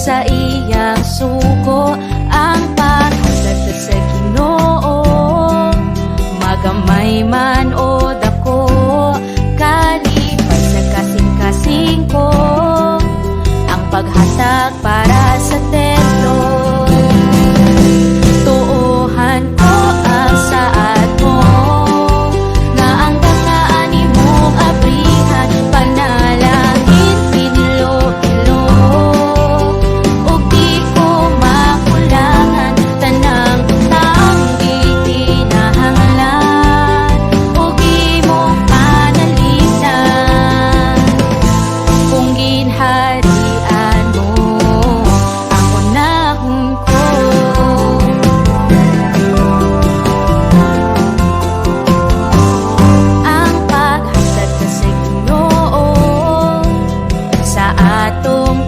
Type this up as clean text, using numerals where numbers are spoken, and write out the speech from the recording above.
sa iyang suko, ang paghatag sa Ginoo, magamay man o dako, kalipay sa kasing-kasing ko, ang paghatag para sa templo. Tuohan ko ang saad mo, nga ang dangaan imong abrihan, panalangin pinilo-ilo, ug di ko makulangan tanang taong di kinahanglan, ug imong panalitan. Kung ginharian mo ang unahon ko, ang paghatag sa Ginoo sa atong